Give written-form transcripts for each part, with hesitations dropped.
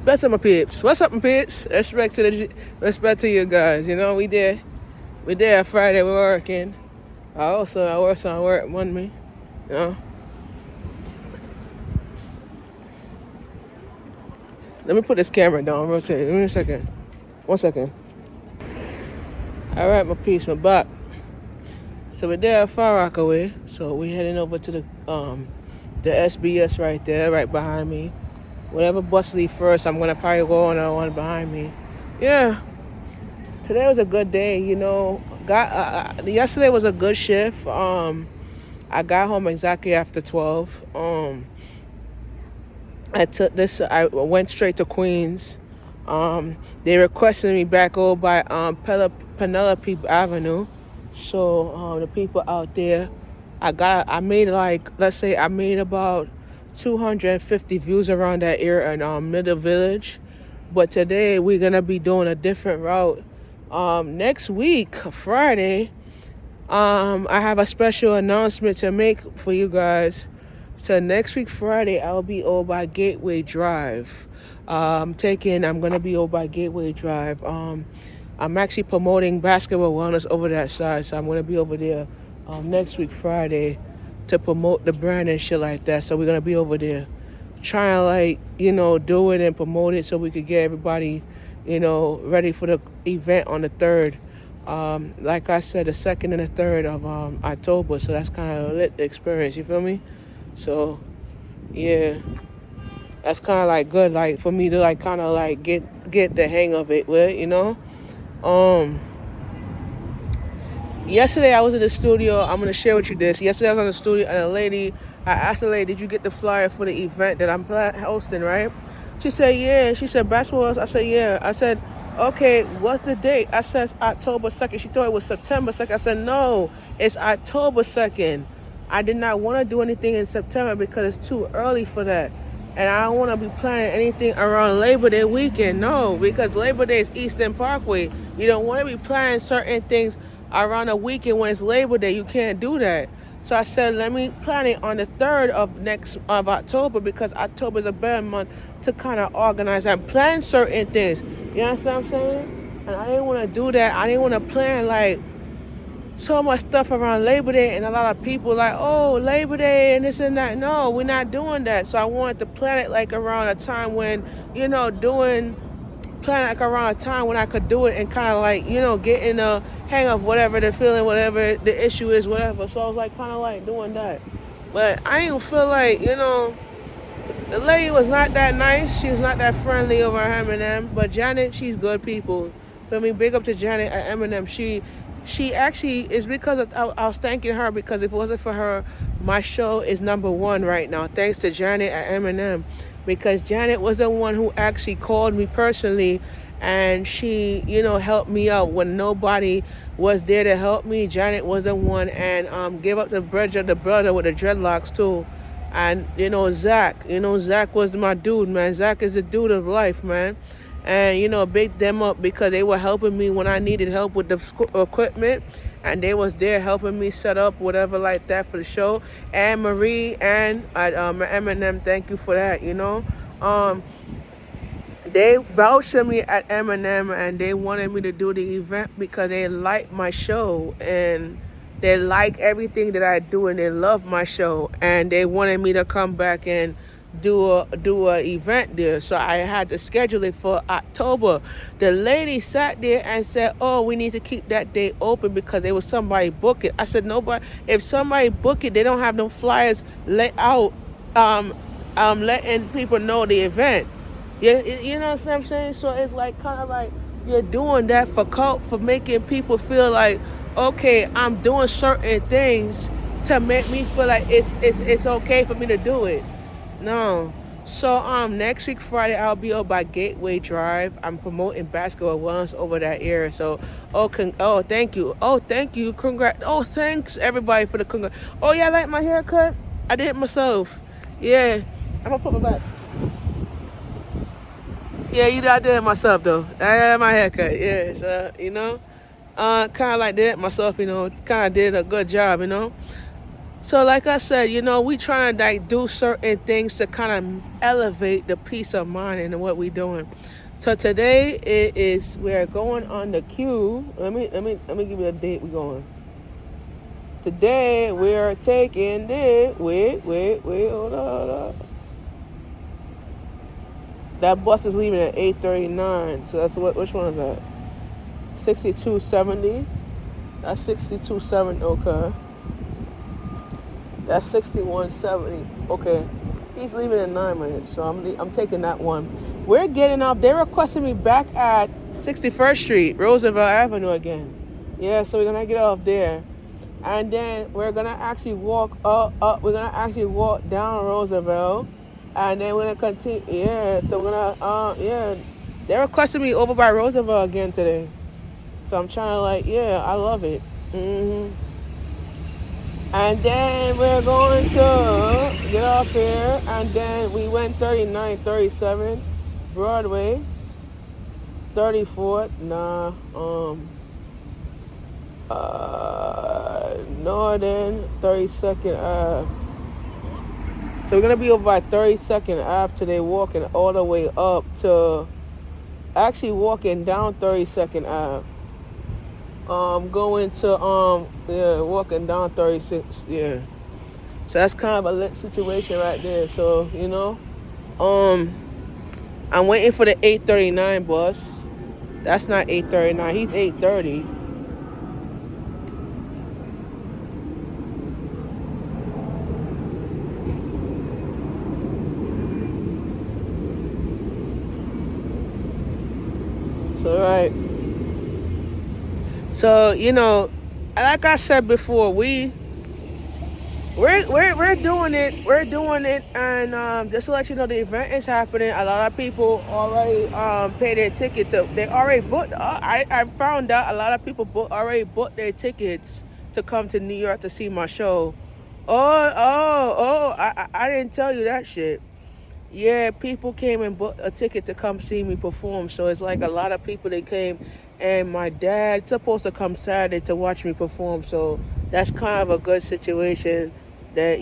Respect to my peeps. What's up, my peeps? Respect to you guys. You know, we there Friday. We're working. I work on work Monday. You know. Let me put this camera down. Rotate. Give me a second. 1 second. All right, my peeps, my back. So we're there at Far Rockaway. So we heading over to the SBS right there, right behind me. Whatever bus leave first, I'm gonna probably go on the one behind me. Yeah, today was a good day. You know, yesterday was a good shift. I got home exactly after 12. I went straight to Queens. They requested me back over by Penelope Avenue. So the people out there, I made about 250 views around that area in Middle Village. But today we're gonna be doing a different route. Next week, Friday, I have a special announcement to make for you guys. So next week, Friday, I'll be over by Gateway Drive. I'm gonna be over by Gateway Drive. I'm actually promoting basketball wellness over that side, so I'm gonna be over there next week, Friday, to promote the brand and shit like that. So we're gonna be over there trying to do it and promote it so we could get everybody, ready for the event on the 3rd. Like I said, the 2nd and the 3rd of October. So that's kind of a lit experience, you feel me? So yeah, that's kind of good, for me to get the hang of it with, Yesterday I was in the studio. I'm gonna share with you this. Yesterday I was in the studio and I asked the lady, "Did you get the flyer for the event that I'm hosting?" Right? She said, "Yeah." She said, "Basketball." I said, "Yeah." I said, "Okay, what's the date?" I said, "October 2nd." She thought it was September 2nd. I said, "No, it's October 2nd." I did not want to do anything in September because it's too early for that. And I don't want to be planning anything around Labor Day weekend. No, because Labor Day is Eastern Parkway. You don't want to be planning certain things around a weekend when it's Labor Day. You can't do that. So I said, let me plan it on the 3rd of October, because October is a better month to kind of organize and plan certain things. You know what I'm saying? And I didn't want to do that. I didn't want to plan so much stuff around Labor Day, and a lot of people Labor Day and this and that. No, we're not doing that. So I wanted to plan it around a time when, around a time when I could do it and kind of get in the hang of whatever the feeling, whatever the issue is, whatever. So I was kind of doing that. But I didn't feel the lady was not that nice. She was not that friendly over at M&M. But Janet, she's good people. Feel me? Big up to Janet at M&M. She actually is, because I was thanking her, because if it wasn't for her, my show is #1 right now. Thanks to Janet at M&M, because Janet was the one who actually called me personally, and she, helped me out when nobody was there to help me. Janet was the one, and gave up the brother with the dreadlocks too. And Zach was my dude, man. Zach is the dude of life, man. And big them up, because they were helping me when I needed help with the equipment, and they was there helping me set up whatever like that for the show. And Marie and M&M, thank you for that. They vouched for me at M&M, and they wanted me to do the event because they like my show and they like everything that I do, and they love my show, and they wanted me to come back and do a event there. So I had to schedule it for October. The lady sat there and said, "Oh, we need to keep that day open because there was somebody book it." I said, "Nobody. If somebody book it, they don't have no flyers let out, letting people know the event." Yeah, you know what I'm saying? So it's kind of you're doing that for making people feel okay, I'm doing certain things to make me feel like it's okay for me to do it. No. So next week Friday I'll be over by Gateway Drive. I'm promoting basketball wellness over that area. So thank you. Congrats. Thanks everybody for the congrats. Oh yeah, I like my haircut. I did it myself. Yeah. I'm gonna put my back. Yeah, I did it myself though. I had my haircut. Yeah, so kind of did it myself. Kind of did a good job. So like I said, we trying to like do certain things to kind of elevate the peace of mind in what we doing. So today it is we're going on the queue. Let me give you a date we're going. Today we're taking the wait, hold up. That bus is leaving at 8:39. So that's which one is that? 6270. That's 6270, okay. That's 6170. Okay. He's leaving in 9 minutes, so I'm taking that one. We're getting up. They requested me back at 61st Street, Roosevelt Avenue again. Yeah, so we're gonna get off there, and then we're gonna actually walk up. We're gonna actually walk down Roosevelt, and then we're gonna continue. Yeah, so we're gonna yeah. They requested me over by Roosevelt again today, so I'm trying to I love it. And then we're going to get off here, and then we went 39, 37, Broadway, 34th, Northern, 32nd Ave. So we're going to be over by 32nd Ave today, walking all the way up to, actually walking down 32nd Ave. Going to walking down 36, yeah. So that's kind of a lit situation right there. So I'm waiting for the 8:39 bus. That's not 8:39. He's 8:30. So right. So like I said before, we're doing it. We're doing it, and just to let you know, the event is happening. A lot of people already pay their tickets. They already booked. I found out a lot of people already booked their tickets to come to New York to see my show. I didn't tell you that shit. Yeah, people came and bought a ticket to come see me perform. So it's like a lot of people that came, and my dad's supposed to come Saturday to watch me perform. So that's kind of a good situation. That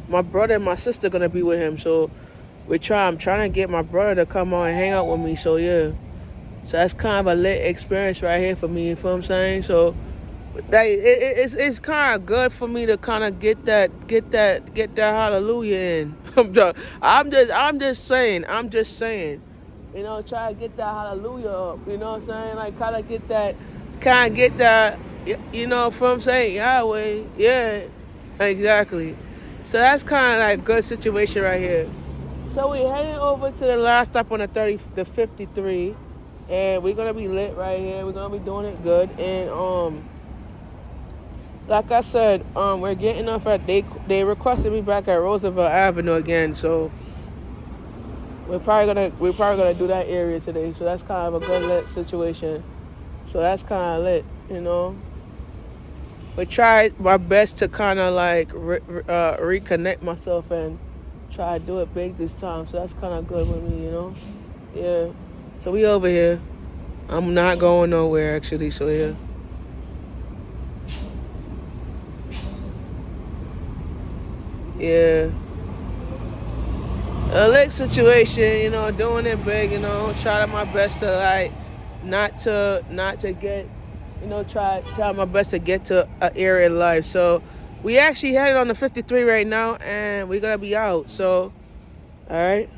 my brother and my sister gonna be with him. So I'm trying to get my brother to come on and hang out with me. So yeah, so that's kind of a lit experience right here for me. You feel what I'm saying? So it's kind of good for me to kind of get that hallelujah in. I'm just saying. Try to get that hallelujah up. You know what I'm saying? Like kind of get that. From I'm saying Yahweh. Yeah, exactly. So that's kind of like a good situation right here. So we're heading over to the last stop on the 53, and we're gonna be lit right here. We're gonna be doing it good, and like I said, we're getting off at they requested me back at Roosevelt Avenue again, so we're probably gonna do that area today. So that's kind of a good lit situation. So that's kind of lit, But try my best to kind of like reconnect myself and try to do it big this time. So that's kind of good with me, Yeah. So we over here. I'm not going nowhere actually. So yeah. Yeah. A lit situation, doing it big, trying my best to like not to get, try my best to get to an area in life. So we actually headed on the 53 right now, and we're gonna be out. So, all right.